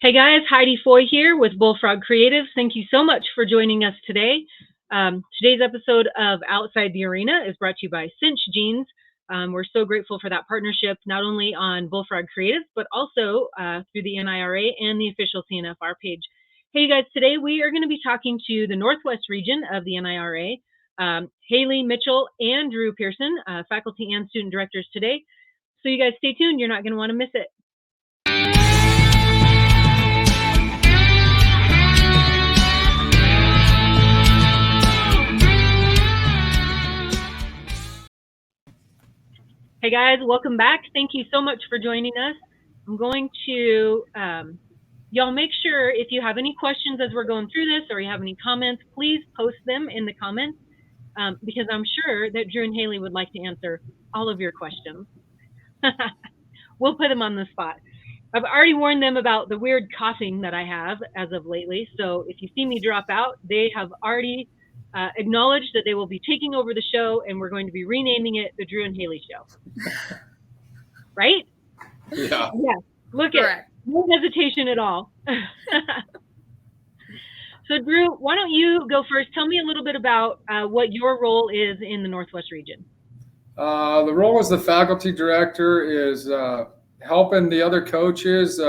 Hey guys, Heidi Foy here with Bullfrog Creatives. Thank you so much for joining us today. Today's episode of Outside the Arena is brought to you by Cinch Jeans. We're so grateful for that partnership, not only on Bullfrog Creatives, but also through the NIRA and the official CNFR page. Hey you guys, today we are going to be talking to the Northwest region of the NIRA, Haley Mitchell and Drew Pearson, faculty and student directors today. So you guys stay tuned, you're not going to want to miss it. Hey guys, welcome back. Thank you so much for joining us. I'm going to, y'all make sure if you have any questions as we're going through this or you have any comments, please post them in the comments because I'm sure that Drew and Haley would like to answer all of your questions. We'll put them on the spot. I've already warned them about the weird coughing that I have as of lately. So if you see me drop out, they have already acknowledged that they will be taking over the show and we're going to be renaming it the Drew and Haley Show. Right? Yeah. Yeah. Look at no hesitation at all. So Drew, why don't you go first? Tell me a little bit about what your role is in the Northwest region. The role as the faculty director is helping the other coaches.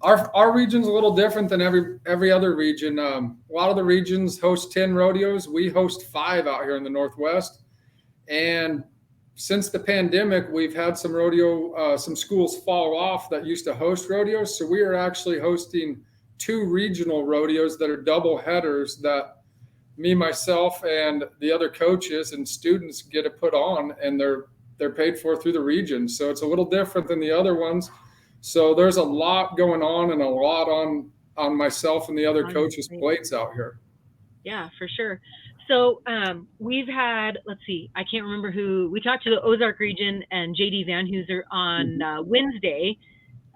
Our region's a little different than every other region. A lot of the regions host 10 rodeos. We host 5 out here in the Northwest. And since the pandemic, we've had some schools fall off that used to host rodeos. So we are actually hosting 2 regional rodeos that are double headers that me, myself, and the other coaches and students get to put on, and they're paid for through the region. So it's a little different than the other ones. So there's a lot going on and a lot on myself and the other coaches' plates out here. Yeah, for sure. So we've had, let's see, I can't remember who, we talked to the Ozark region and JD Van Hooser on Wednesday.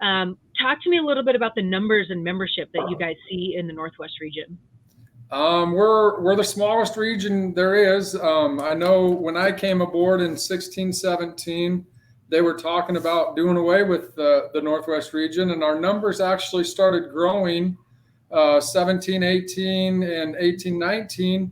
Talk to me a little bit about the numbers and membership that you guys see in the Northwest region. We're the smallest region there is. I know when I came aboard in 16, 17, they were talking about doing away with the Northwest region, and our numbers actually started growing 17, 18, and 18, 19.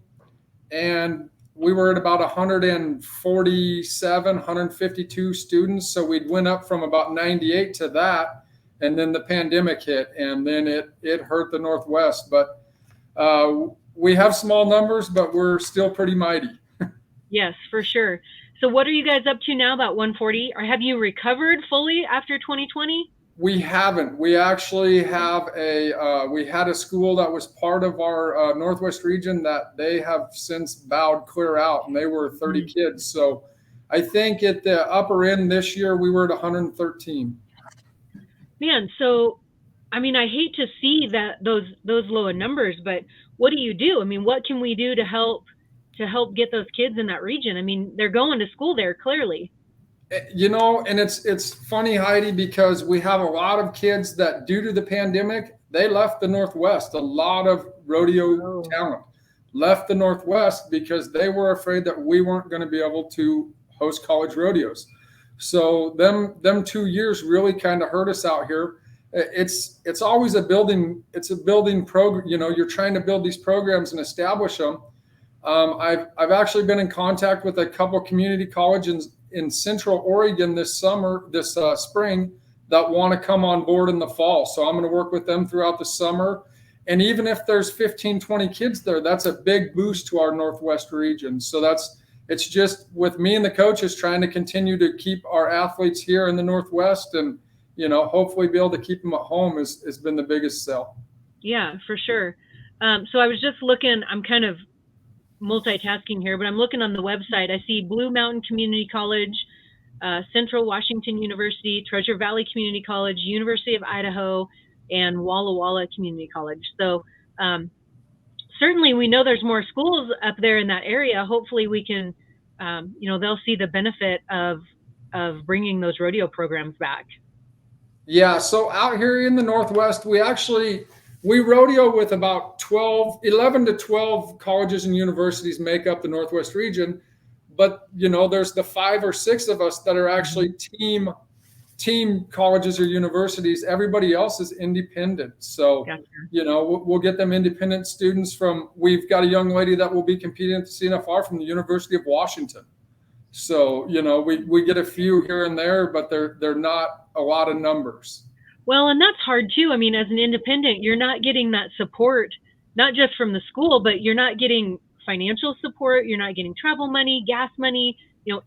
And we were at about 147, 152 students. So we'd went up from about 98 to that. And then the pandemic hit, and then it hurt the Northwest. But we have small numbers, but we're still pretty mighty. Yes, for sure. So what are you guys up to now, about 140? Or have you recovered fully after 2020? We haven't. We actually have we had a school that was part of our Northwest region that they have since bowed clear out, and they were 30 kids. So I think at the upper end this year, we were at 113. Man, so, I mean, I hate to see that those lower numbers, but what do you do? I mean, what can we do to help get those kids in that region? I mean, they're going to school there clearly. You know, and it's funny, Heidi, because we have a lot of kids that, due to the pandemic, they left the Northwest. A lot of rodeo talent left the Northwest because they were afraid that we weren't going to be able to host college rodeos. So them 2 years really kind of hurt us out here. It's always a building program. You know, you're trying to build these programs and establish them. I've actually been in contact with a couple community colleges in Central Oregon this spring that want to come on board in the fall. So I'm going to work with them throughout the summer. And even if there's 15, 20 kids there, that's a big boost to our Northwest region. So it's just with me and the coaches trying to continue to keep our athletes here in the Northwest, and, you know, hopefully be able to keep them at home has been the biggest sell. Yeah, for sure. So I was just looking, I'm kind of multitasking here, but I'm looking on the website. I see Blue Mountain Community College, Central Washington University, Treasure Valley Community College, University of Idaho, and Walla Walla Community College. So certainly we know there's more schools up there in that area. Hopefully we can, you know, they'll see the benefit of bringing those rodeo programs back. Yeah, so out here in the Northwest, we rodeo with about 11 to 12 colleges and universities make up the Northwest region. But, you know, there's the 5 or 6 of us that are actually team team colleges or universities, everybody else is independent. So, Gotcha. We'll get them independent students from, we've got a young lady that will be competing at the CNFR from the University of Washington. So, we get a few here and there, but they're not a lot of numbers. Well, and that's hard too. I mean, as an independent, you're not getting that support, not just from the school, but you're not getting financial support. You're not getting travel money, gas money,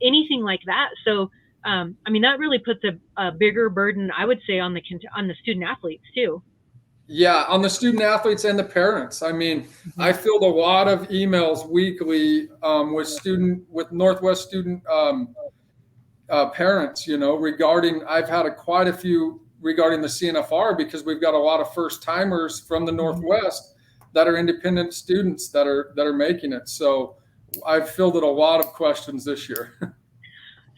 anything like that. So, I mean, that really puts a bigger burden, I would say, on the student athletes too. Yeah, on the student athletes and the parents. I mean, I field a lot of emails weekly with Northwest student parents, regarding, I've had quite a few regarding the CNFR, because we've got a lot of first timers from the Northwest that are independent students that are making it. So I've fielded a lot of questions this year.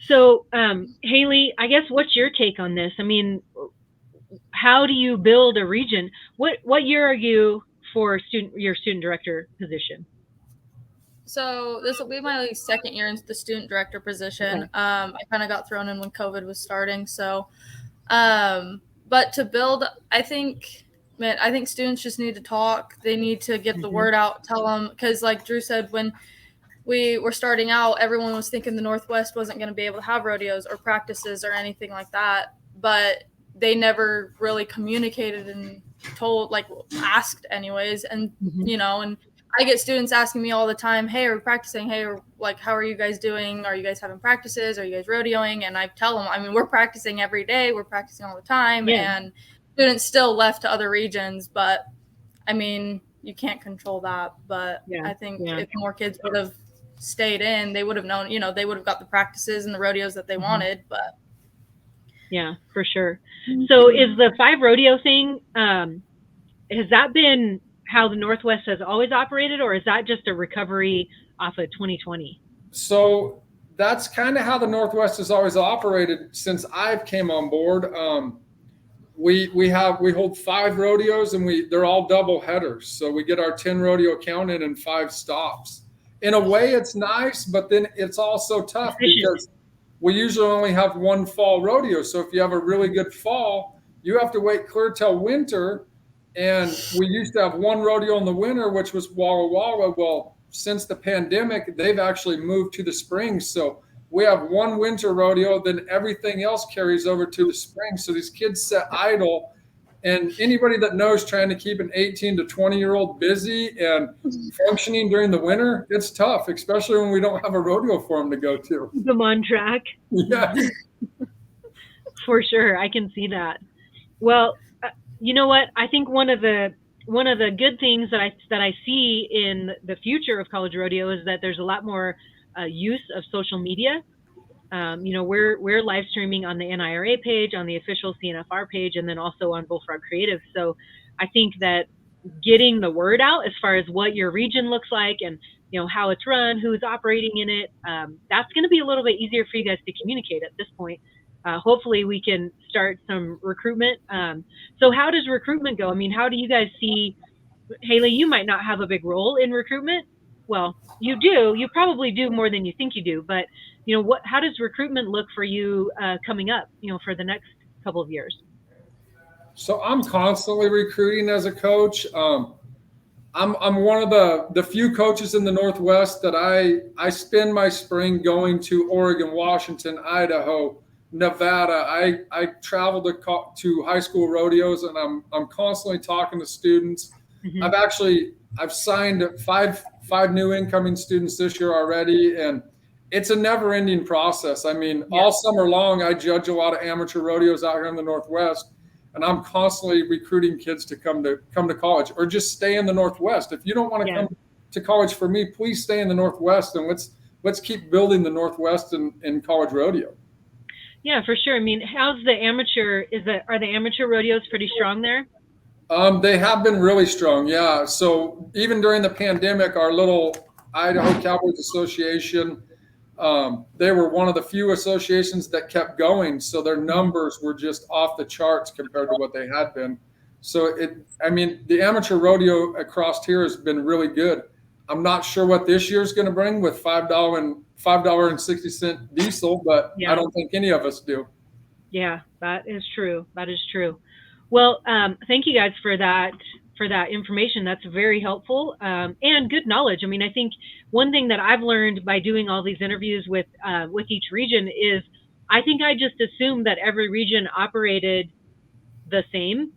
So, Haley, I guess what's your take on this? I mean, how do you build a region? What year are you for your student director position? So this will be my second year in the student director position. Okay. I kind of got thrown in when COVID was starting. So, but to build, I think students just need to talk. They need to get the word out, tell them, because like Drew said, when we were starting out, everyone was thinking the Northwest wasn't going to be able to have rodeos or practices or anything like that. But they never really communicated and asked anyways. And, and I get students asking me all the time, hey, are we practicing? Hey, how are you guys doing? Are you guys having practices? Are you guys rodeoing? And I tell them, I mean, we're practicing every day. We're practicing all the time. Yeah. And students still left to other regions. But, I mean, you can't control that. But I think if more kids would have stayed in, they would have known, they would have got the practices and the rodeos that they wanted. But yeah, for sure. So is the 5 rodeo thing, has that been how the Northwest has always operated, or is that just a recovery off of 2020? So that's kind of how the Northwest has always operated since I've came on board. We hold 5 rodeos, and they're all double headers. So we get our 10 rodeo count in and 5 stops. In a way, it's nice, but then it's also tough because we usually only have 1 fall rodeo. So if you have a really good fall, you have to wait clear till winter. And we used to have 1 rodeo in the winter, which was Walla Walla. Well, since the pandemic, they've actually moved to the spring. So we have 1 winter rodeo, then everything else carries over to the spring. So these kids sit idle. And anybody that knows trying to keep an 18 to 20-year-old busy and functioning during the winter, it's tough, especially when we don't have a rodeo for them to go to. Keep them on track. Yeah. For sure. I can see that. Well, you know what? I think one of the good things that I see in the future of college rodeo is that there's a lot more use of social media. We're live streaming on the NIRA page, on the official CNFR page, and then also on Bullfrog Creative. So I think that getting the word out as far as what your region looks like and how it's run, who's operating in it, that's going to be a little bit easier for you guys to communicate at this point. Hopefully we can start some recruitment. So how does recruitment go? I mean, how do you guys see, Haley, you might not have a big role in recruitment. Well, you do. You probably do more than you think you do. But, how does recruitment look for you coming up, for the next couple of years? So I'm constantly recruiting as a coach. I'm one of the few coaches in the Northwest that I spend my spring going to Oregon, Washington, Idaho, Nevada. I travel to high school rodeos, and I'm constantly talking to students. I've signed five new incoming students this year already, and it's a never-ending process. I mean, all summer long, I judge a lot of amateur rodeos out here in the Northwest, and I'm constantly recruiting kids to come to college or just stay in the Northwest. If you don't want to come to college for me, please stay in the Northwest, and let's keep building the Northwest in college rodeo. Yeah, for sure. I mean, how's the amateur? Are the amateur rodeos pretty strong there? They have been really strong, yeah. So even during the pandemic, our little Idaho Cowboys Association, they were one of the few associations that kept going. So their numbers were just off the charts compared to what they had been. So the amateur rodeo across here has been really good. I'm not sure what this year's going to bring with $5.60 diesel, but I don't think any of us do. Yeah, that is true. That is true. Well, thank you guys for that information. That's very helpful and good knowledge. I mean, I think one thing that I've learned by doing all these interviews with each region is I think I just assumed that every region operated the same,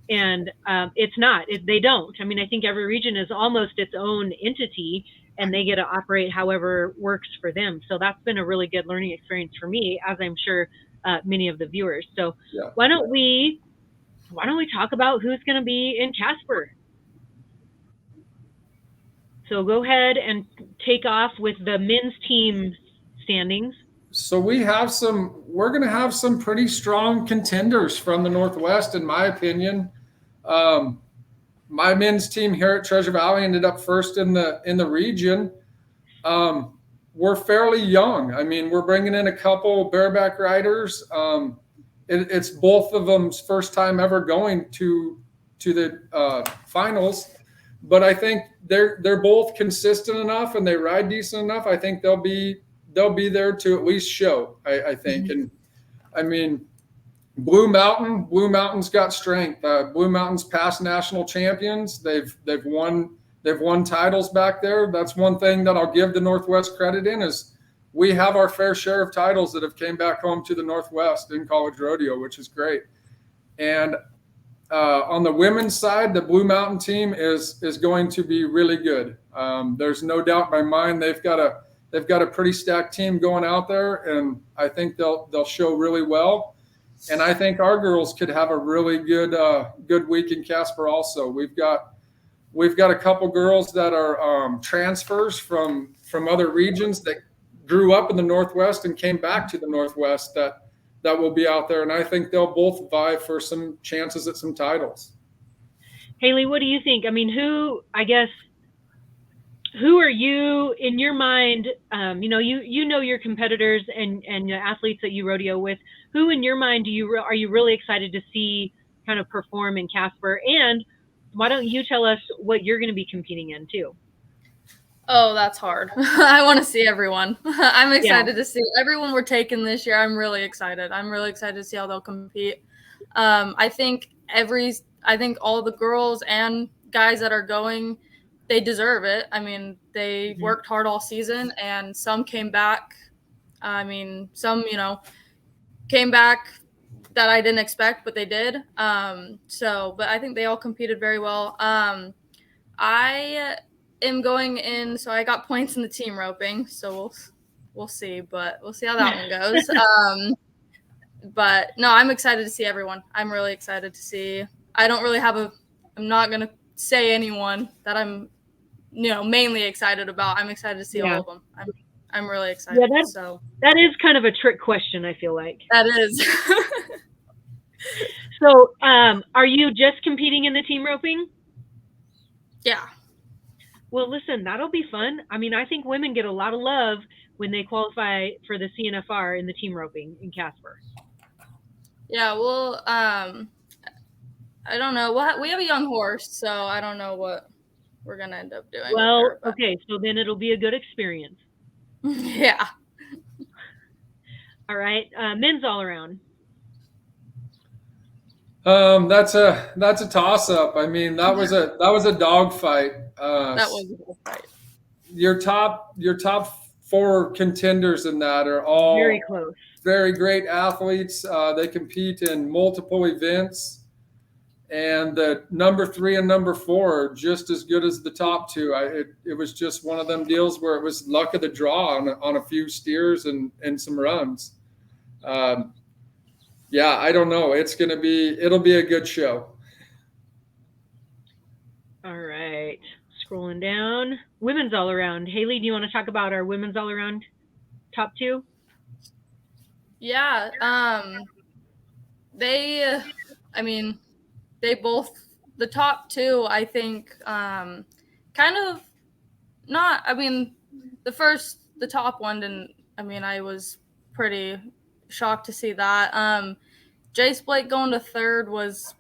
and it's not. They don't. I mean, I think every region is almost its own entity, and they get to operate however works for them. So that's been a really good learning experience for me, as I'm sure many of the viewers. So Yeah. why don't we talk about who's going to be in Casper? So go ahead and take off with the men's team standings. So we're going to have some pretty strong contenders from the Northwest, in my opinion. My men's team here at Treasure Valley ended up first in the region. We're fairly young. I mean, we're bringing in a couple bareback riders. It's both of them's first time ever going to the finals, but I think they're both consistent enough and they ride decent enough. I think they'll be there to at least show. I think, and I mean, Blue Mountain's got strength. Blue Mountain's past national champions. They've won titles back there. That's one thing that I'll give the Northwest credit in is we have our fair share of titles that have came back home to the Northwest in college rodeo, which is great. And on the women's side, the Blue Mountain team is going to be really good. There's no doubt in my mind they've got a pretty stacked team going out there, and I think they'll show really well. And I think our girls could have a really good week in Casper also. We've got a couple girls that are transfers from other regions that grew up in the Northwest and came back to the Northwest that will be out there. And I think they'll both vie for some chances at some titles. Haley, what do you think? I mean, who are you in your mind? You know your competitors and the athletes that you rodeo with. Who in your mind are you really excited to see kind of perform in Casper? And why don't you tell us what you're going to be competing in too? Oh, that's hard. I want to see everyone. I'm excited to see everyone we're taking this year. I'm really excited. I'm really excited to see how they'll compete. I think all the girls and guys that are going, they deserve it. I mean, they worked hard all season, and some came back. I mean, some, came back that I didn't expect, but they did. But I think they all competed very well. I am going in, so I got points in the team roping, so we'll see, but we'll see how that one goes. But no, I'm excited to see everyone. I'm really excited to see. I don't really I'm not going to say anyone that I'm, mainly excited about. I'm excited to see all of them. I'm really excited. Yeah, that is kind of a trick question, I feel like. That is. So, are you just competing in the team roping? Yeah. Well, listen, that'll be fun. I mean, I think women get a lot of love when they qualify for the CNFR in the team roping in Casper. Yeah, well, I don't know. We have a young horse, so I don't know what we're going to end up doing. Well, okay, so then it'll be a good experience. Yeah. All right, men's all around. That's a toss up. I mean, that was a dog fight. That was a dog fight. Your top four contenders in that are all very close. Very great athletes. They compete in multiple events. And the number 3 and number 4 are just as good as the top two. It was just one of them deals where it was luck of the draw on a few steers and some runs. Yeah, I don't know. It'll be a good show. All right. Scrolling down. Women's all around. Haley, do you want to talk about our women's all around top two? Yeah. They both, the top two, I think, kind of not, the top one didn't, I was pretty shocked to see that. Jace Blake going to third was,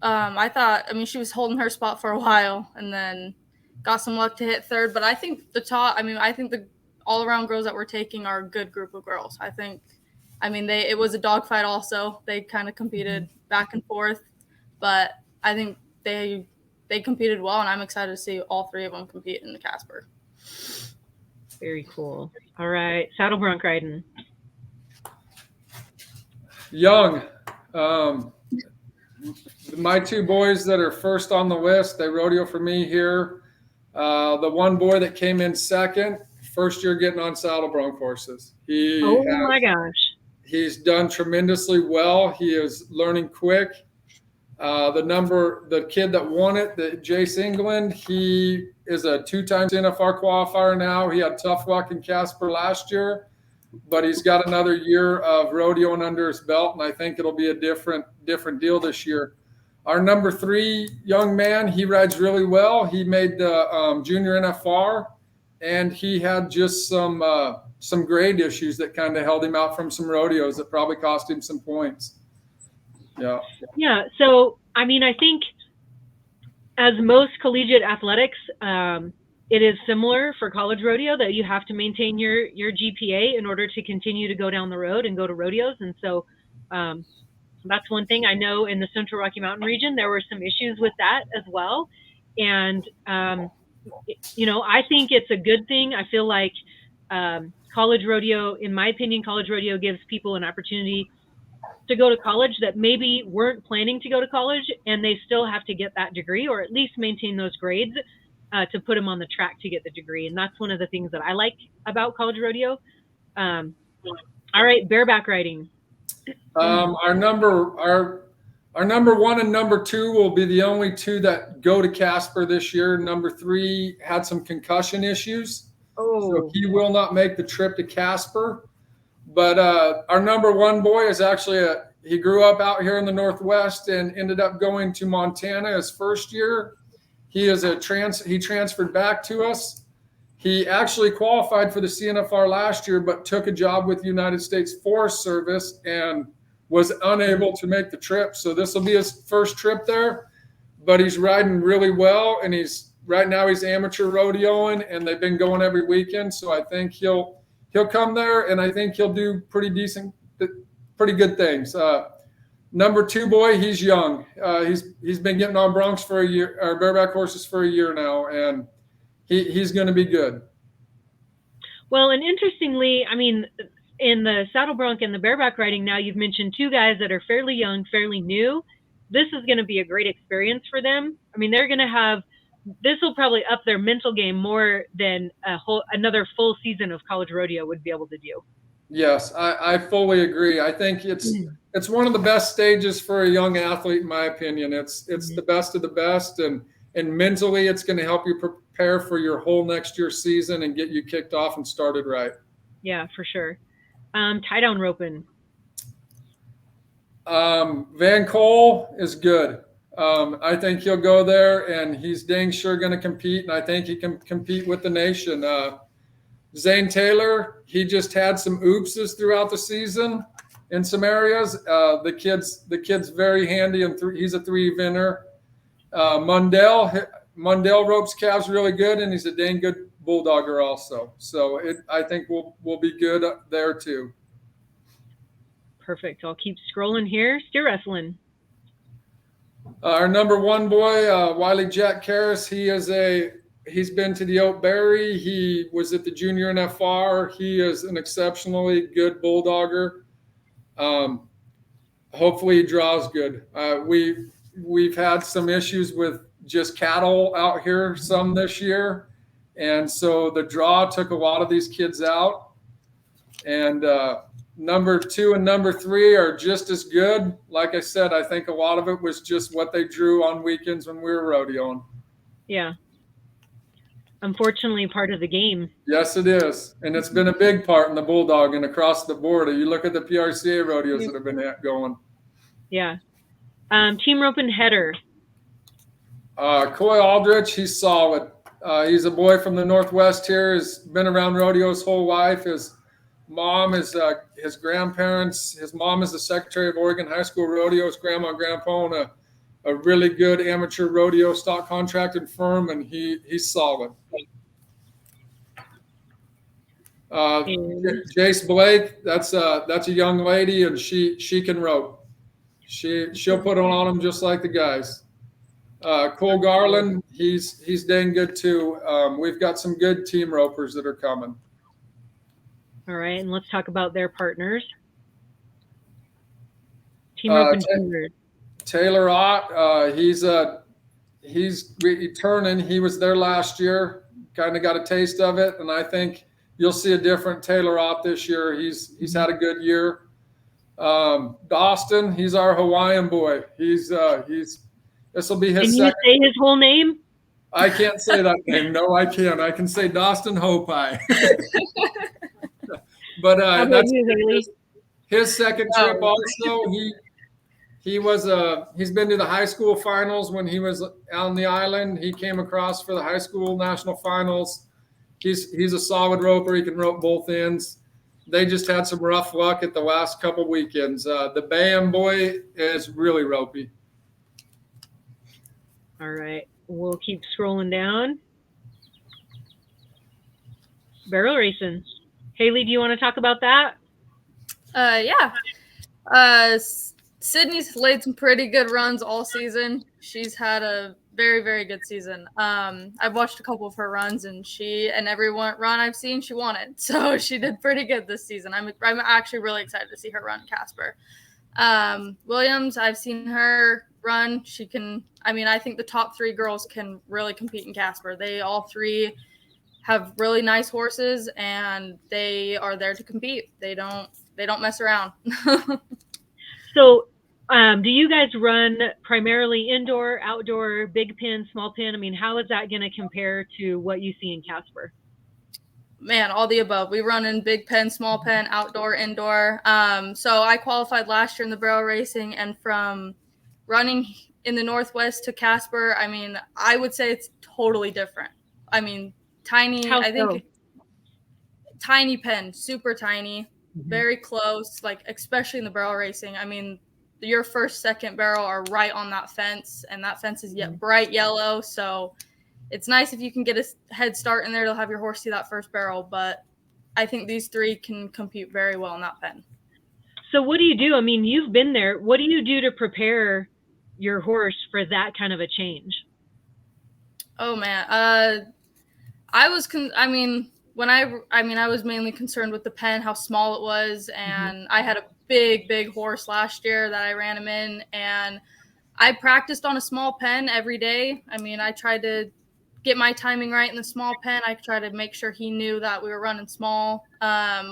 she was holding her spot for a while and then got some luck to hit third. But I think the all-around girls that we're taking are a good group of girls. I think I mean, it was a dogfight also. They kind of competed back and forth, but I think they competed well, and I'm excited to see all three of them compete in the Casper. Very cool. All right, saddle bronc riding. Young. My two boys that are first on the list, they rodeo for me here. The one boy that came in second, first year getting on saddle bronc horses. My gosh. He's done tremendously well. He is learning quick. The kid that won it, Jace England, he is a 2-time NFR qualifier now. He had tough luck in Casper last year, but he's got another year of rodeoing under his belt, and I think it'll be a different deal this year. Our number 3 young man, he rides really well. He made the junior NFR, and he had just some grade issues that kind of held him out from some rodeos that probably cost him some points. Yeah. Yeah. So, I mean, I think as most collegiate athletics, it is similar for college rodeo that you have to maintain your GPA in order to continue to go down the road and go to rodeos. And so that's one thing I know in the Central Rocky Mountain region, there were some issues with that as well. And, I think it's a good thing. I feel like college rodeo, in my opinion, college rodeo gives people an opportunity to go to college that maybe weren't planning to go to college, and they still have to get that degree or at least maintain those grades to put them on the track to get the degree. And that's one of the things that I like about college rodeo. All right, bareback riding. Our number 1 and number 2 will be the only 2 that go to Casper this year. Number 3 had some concussion issues. So he will not make the trip to Casper. But our number 1 boy is actually he grew up out here in the Northwest and ended up going to Montana his first year. He transferred back to us. He actually qualified for the CNFR last year, but took a job with the United States Forest Service and was unable to make the trip. So this will be his first trip there, but he's riding really well. And right now he's amateur rodeoing, and they've been going every weekend. So I think he'll come there, and I think he'll do pretty good things. Number 2 boy, he's young. He's been getting on broncs for a year, or bareback horses for a year now, and he's going to be good. Well, and interestingly, I mean, in the saddle bronc and the bareback riding now, you've mentioned 2 guys that are fairly young, fairly new. This is going to be a great experience for them. I mean, this will probably up their mental game more than another full season of college rodeo would be able to do. Yes, I fully agree. I think it's one of the best stages for a young athlete, in my opinion. It's the best of the best, and mentally it's going to help you prepare for your whole next year's season and get you kicked off and started right. Yeah, for sure. Tie down roping. Van Cole is good. I think he'll go there, and he's dang sure going to compete, and I think he can compete with the nation. Zane Taylor, he just had some oopses throughout the season in some areas. The kid's very handy, and he's a 3-eventer. Mundell ropes calves really good, and he's a dang good bulldogger also. So I think we'll be good there too. Perfect. I'll keep scrolling here. Steer wrestling. Our number 1 boy, Wiley Jack Karras, he's been to the Oak Berry. He was at the junior NFR. He is an exceptionally good bulldogger. Hopefully he draws good. We've had some issues with just cattle out here some this year. And so the draw took a lot of these kids out. And number 2 and number 3 are just as good. Like I said, I think a lot of it was just what they drew on weekends when we were rodeoing. Yeah. Unfortunately, part of the game. Yes, it is. And it's been a big part in the bulldog and across the board. You look at the PRCA rodeos that have been going. Yeah. Team rope and header. Coy Aldrich, he's solid. He's a boy from the Northwest here. He's been around rodeo his whole life. His mom is his grandparents. His mom is the secretary of Oregon High School Rodeo. His grandma and grandpa own a really good amateur rodeo stock contracted firm, and he's solid. Jace Blake, that's a young lady, and she can rope. She'll put on them just like the guys. Cole Garland, he's dang good too. We've got some good team ropers that are coming. All right, and let's talk about their partners. Team rope and team Taylor Ott, he's returning. He was there last year, kind of got a taste of it, and I think you'll see a different Taylor Ott this year. He's had a good year. Dawson, he's our Hawaiian boy. This will be his. Can you say his whole name? I can't say that name. No, I can't. I can say Dawson Hopi. But that's his second trip. Also, he's been to the high school finals when he was on the island. He came across for the high school national finals. He's a solid roper. He can rope both ends. They just had some rough luck at the last couple weekends. The Bayham boy is really ropey. All right, we'll keep scrolling down. Barrel racing. Haley, do you want to talk about that? Yeah. Sydney's laid some pretty good runs all season. She's had a very, very good season. I've watched a couple of her runs, and every run I've seen, she won it. So she did pretty good this season. I'm actually really excited to see her run Casper. Williams, I've seen her run. I think the top three girls can really compete in Casper. They all three have really nice horses, and they are there to compete. They don't mess around. So, do you guys run primarily indoor, outdoor, big pin, small pin? I mean, how is that going to compare to what you see in Casper? Man, all the above. We run in big pen, small pen, outdoor, indoor. So I qualified last year in the barrel racing, and from running in the Northwest to Casper, I mean, I would say it's totally different. I mean, tiny, How I think so? Tiny pen, super tiny, very close, like especially in the barrel racing. I mean, your first, second barrel are right on that fence, and that fence is yet bright yellow. So it's nice if you can get a head start in there to have your horse see that first barrel. But I think these three can compete very well in that pen. So what do you do? I mean, you've been there. What do you do to prepare your horse for that kind of a change? Oh man, I was mainly concerned with the pen, how small it was, and I had a big horse last year that I ran him in, and I practiced on a small pen every day. I mean, I tried to get my timing right in the small pen. I tried to make sure he knew that we were running small.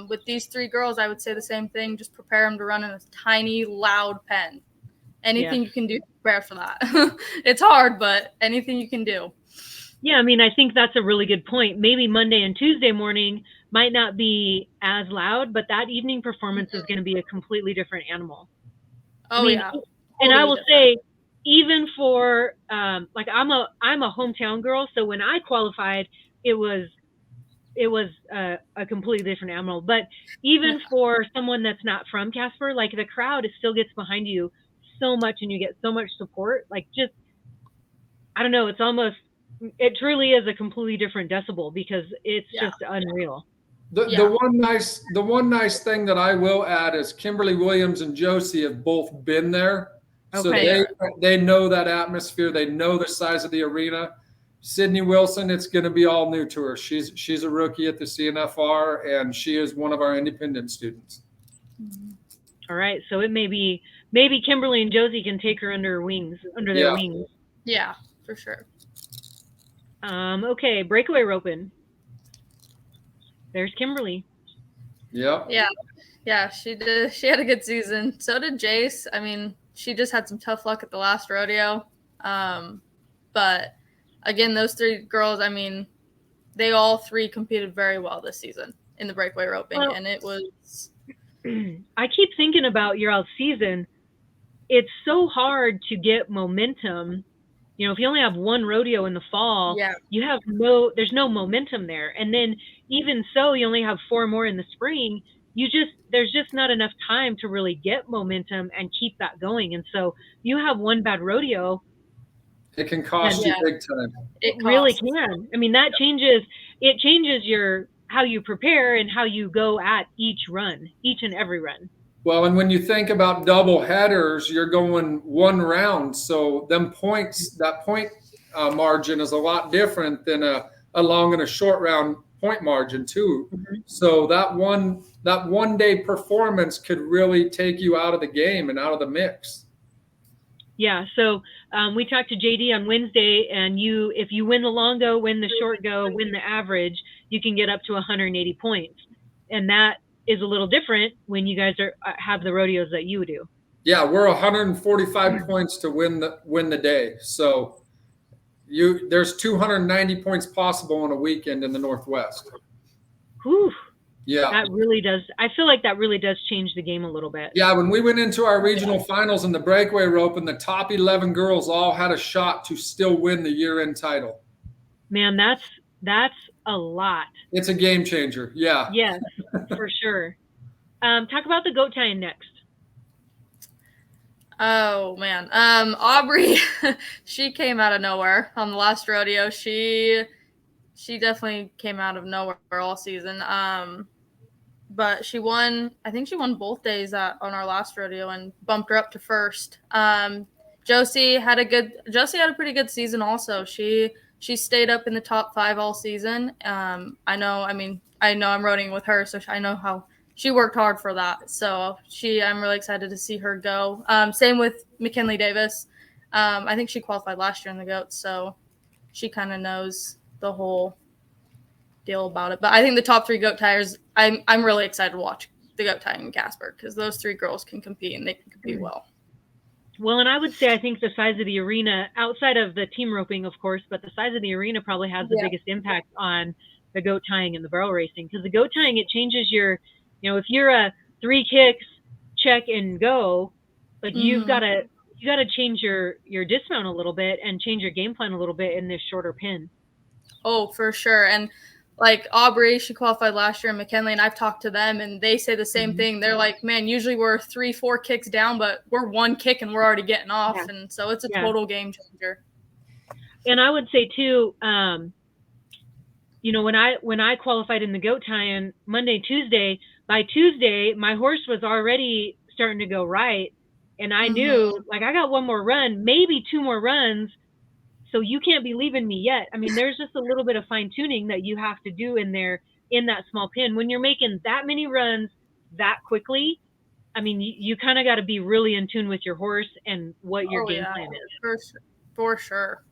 With these three girls, I would say the same thing. Just prepare them to run in a tiny, loud pen. Anything you can do to prepare for that. It's hard, but anything you can do. Yeah, I mean, I think that's a really good point. Maybe Monday and Tuesday morning might not be as loud, but that evening performance is going to be a completely different animal. Oh, yeah. And I will say, even for like I'm a hometown girl, so when I qualified, it was a completely different animal. But even for someone that's not from Casper, like the crowd still gets behind you so much, and you get so much support. Like just, I don't know, it truly is a completely different decibel because it's just unreal. The one nice thing that I will add is Kimberly Williams and Josie have both been there. Okay. So they know that atmosphere. They know the size of the arena. Sydney Wilson, it's going to be all new to her. She's a rookie at the CNFR, and she is one of our independent students. All right. So it maybe Kimberly and Josie can take her under their wings. Yeah, for sure. Okay, breakaway roping. There's Kimberly. Yep. Yeah, she did. She had a good season. So did Jace. I mean, she just had some tough luck at the last rodeo. But again, those three girls, I mean, they all three competed very well this season in the breakaway roping. Well, and it was... I keep thinking about your all season. It's so hard to get momentum. You know, if you only have one rodeo in the fall, there's no momentum there. And then even so, you only have 4 more in the spring. There's just not enough time to really get momentum and keep that going. And so you have one bad rodeo. It can cost you big time. It really can. I mean, it changes you prepare and how you go at each and every run. Well, and when you think about double headers, you're going one round. So that point margin is a lot different than a long and a short round point margin too. Mm-hmm. So that one day performance could really take you out of the game and out of the mix. Yeah. So we talked to JD on Wednesday, and if you win the long go, win the short go, win the average, you can get up to 180 points. And that is a little different when you guys have the rodeos that you do. Yeah, we're 145 points to win the day. So there's 290 points possible in a weekend in the Northwest. Whew. Yeah. That really does. I feel like that really does change the game a little bit. Yeah, when we went into our regional finals in the breakaway rope, and the top 11 girls all had a shot to still win the year-end title. Man, that's a lot. It's a game changer. Yeah. Yes, for sure. Talk about the goat tying next. Oh man, Aubrey, she came out of nowhere on the last rodeo. She definitely came out of nowhere all season. But she won. I think she won both days on our last rodeo and bumped her up to first. Josie had a pretty good season also. She stayed up in the top 5 all season. I know I'm roading with her, so I know how she worked hard for that. So I'm really excited to see her go. Same with McKinley Davis. I think she qualified last year in the goats, so she kind of knows the whole deal about it. But I think the top 3 goat tires, I'm really excited to watch the goat tying in Casper, because those 3 girls can compete, and they can compete well. Well, and I would say I think the size of the arena, outside of the team roping, of course, but the size of the arena probably has the biggest impact on the goat tying and the barrel racing. Because the goat tying, it changes your, if you're a 3 kicks, check and go, like you got to change your dismount a little bit and change your game plan a little bit in this shorter pin. Oh, for sure. And like Aubrey, she qualified last year in McKinley, and I've talked to them, and they say the same thing. They're like, man, usually we're 3-4 kicks down, but we're 1 kick and we're already getting off. Yeah. And so it's a total game changer. And I would say too, when I qualified in the goat tie-in Monday, Tuesday, by Tuesday, my horse was already starting to go right. And I knew, like, I got 1 more run, maybe 2 more runs. So you can't be leaving me yet. I mean, there's just a little bit of fine tuning that you have to do in that small pin. When you're making that many runs that quickly, I mean, you kind of got to be really in tune with your horse and what your game plan is. For sure.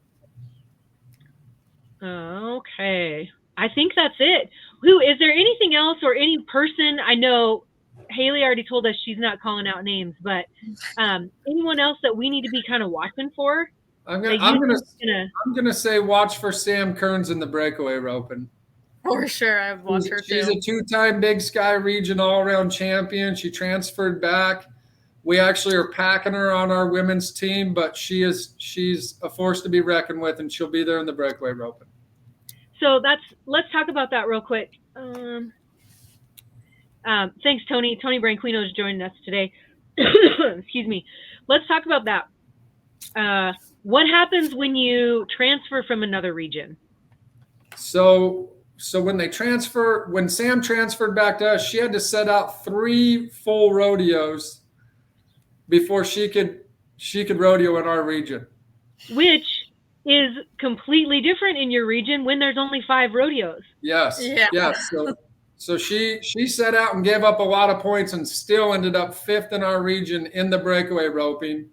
Okay. I think that's it. Is there anything else or any person? I know Haley already told us she's not calling out names, but anyone else that we need to be kind of watching for? I'm gonna say watch for Sam Kearns in the breakaway roping. For sure, I've watched her too. She's a 2-time Big Sky Region all-around champion. She transferred back. We actually are packing her on our women's team, but she's a force to be reckoned with, and she'll be there in the breakaway roping. So let's talk about that real quick. Thanks, Tony. Tony Branquino is joining us today. Excuse me. Let's talk about that. What happens when you transfer from another region? So when Sam transferred back to us, she had to set out 3 full rodeos before she could rodeo in our region. Which is completely different in your region when there's only 5 rodeos. Yes. Yeah. Yes. So she set out and gave up a lot of points and still ended up 5th in our region in the breakaway roping,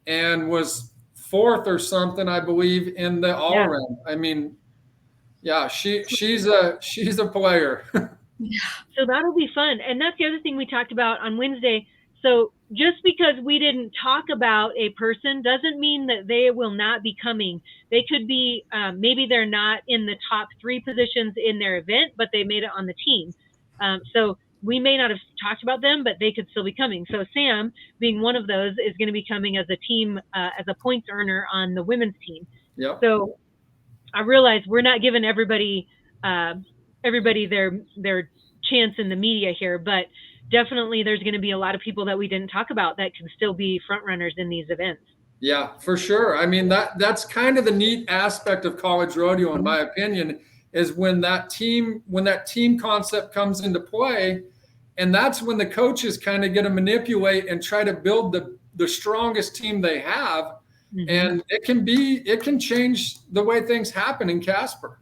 and was 4th or something, I believe, in the all around. I mean, yeah, she's a player. So that'll be fun. And that's the other thing we talked about on Wednesday. So just because we didn't talk about a person doesn't mean that they will not be coming. They could be, maybe they're not in the top 3 positions in their event, but they made it on the team. So we may not have talked about them, but they could still be coming. So Sam, being one of those, is going to be coming as a team, as a points earner on the women's team. Yeah. So I realize we're not giving everybody their chance in the media here, but definitely there's going to be a lot of people that we didn't talk about that can still be front runners in these events. Yeah, for sure. I mean, that's kind of the neat aspect of college rodeo, in my opinion, is when that team concept comes into play. And that's when the coaches kind of get to manipulate and try to build the strongest team they have. Mm-hmm. And it can change the way things happen in Casper.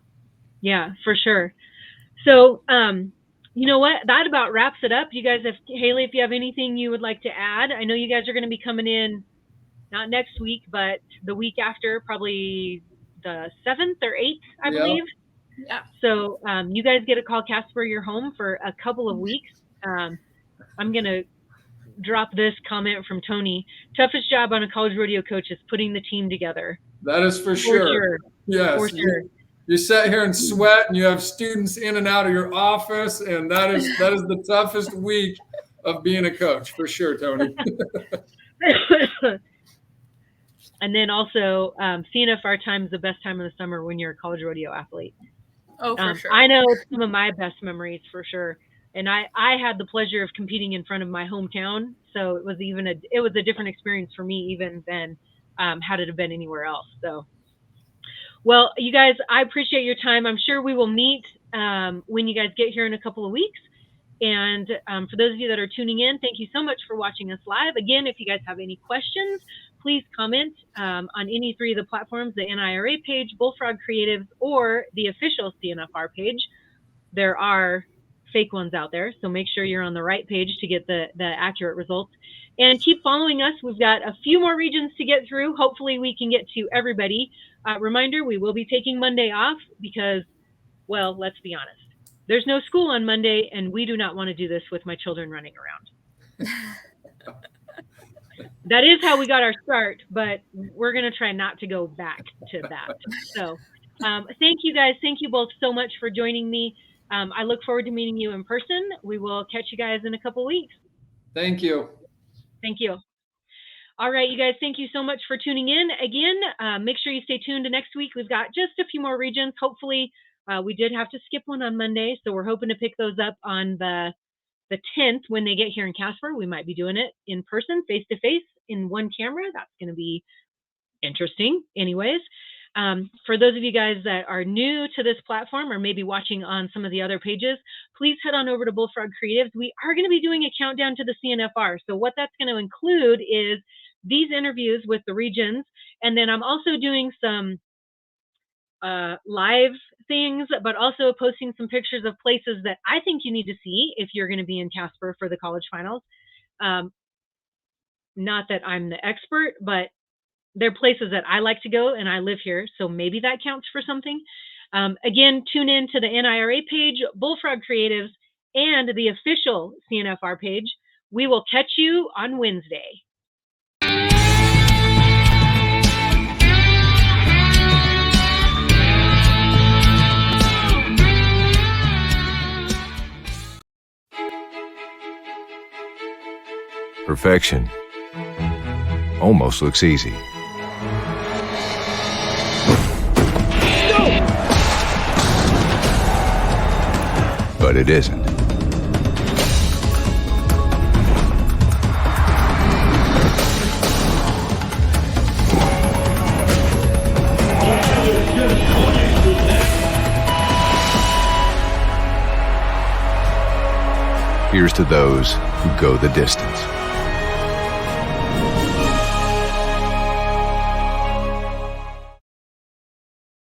Yeah, for sure. So, you know what? That about wraps it up. You guys, Haley, if you have anything you would like to add, I know you guys are going to be coming in, not next week, but the week after, probably the 7th or 8th, I believe. Yeah. So you guys get to call Casper your home for a couple of weeks. I'm going to drop this comment from Tony. Toughest job on a college rodeo coach is putting the team together. That is for sure. Yes. For sure. You sit here and sweat, and you have students in and out of your office, and that is the toughest week of being a coach, for sure, Tony. And then also, CNFR time is the best time of the summer when you're a college rodeo athlete. Oh, for sure. I know some of my best memories, for sure. And I had the pleasure of competing in front of my hometown, so it was a different experience for me even than had it have been anywhere else. So, well, you guys, I appreciate your time. I'm sure we will meet when you guys get here in a couple of weeks. And for those of you that are tuning in, thank you so much for watching us live. Again, if you guys have any questions, please comment on any three of the platforms, the NIRA page, Bullfrog Creatives, or the official CNFR page. There are fake ones out there, so make sure you're on the right page to get the accurate results. And keep following us. We've got a few more regions to get through. Hopefully we can get to everybody. Reminder, we will be taking Monday off because, well, let's be honest. There's no school on Monday, and we do not want to do this with my children running around. That is how we got our start, but we're going to try not to go back to that. So thank you guys. Thank you both so much for joining me. I look forward to meeting you in person. We will catch you guys in a couple weeks. Thank you. Thank you. All right, you guys, thank you so much for tuning in. Again, make sure you stay tuned to next week. We've got just a few more regions. Hopefully, we did have to skip one on Monday, so we're hoping to pick those up on the 10th when they get here in Casper. We might be doing it in person, face-to-face, in one camera. That's going to be interesting. Anyways, for those of you guys that are new to this platform or maybe watching on some of the other pages, please head on over to Bullfrog Creatives. We are going to be doing a countdown to the CNFR. So what that's going to include is these interviews with the regions. And then I'm also doing some live things, but also posting some pictures of places that I think you need to see if you're going to be in Casper for the college finals. Not that I'm the expert, but they're places that I like to go, and I live here, so maybe that counts for something. Again, tune in to the NIRA page, Bullfrog Creatives, and the official CNFR page. We will catch you on Wednesday. Perfection almost looks easy. But it isn't. Here's to those who go the distance.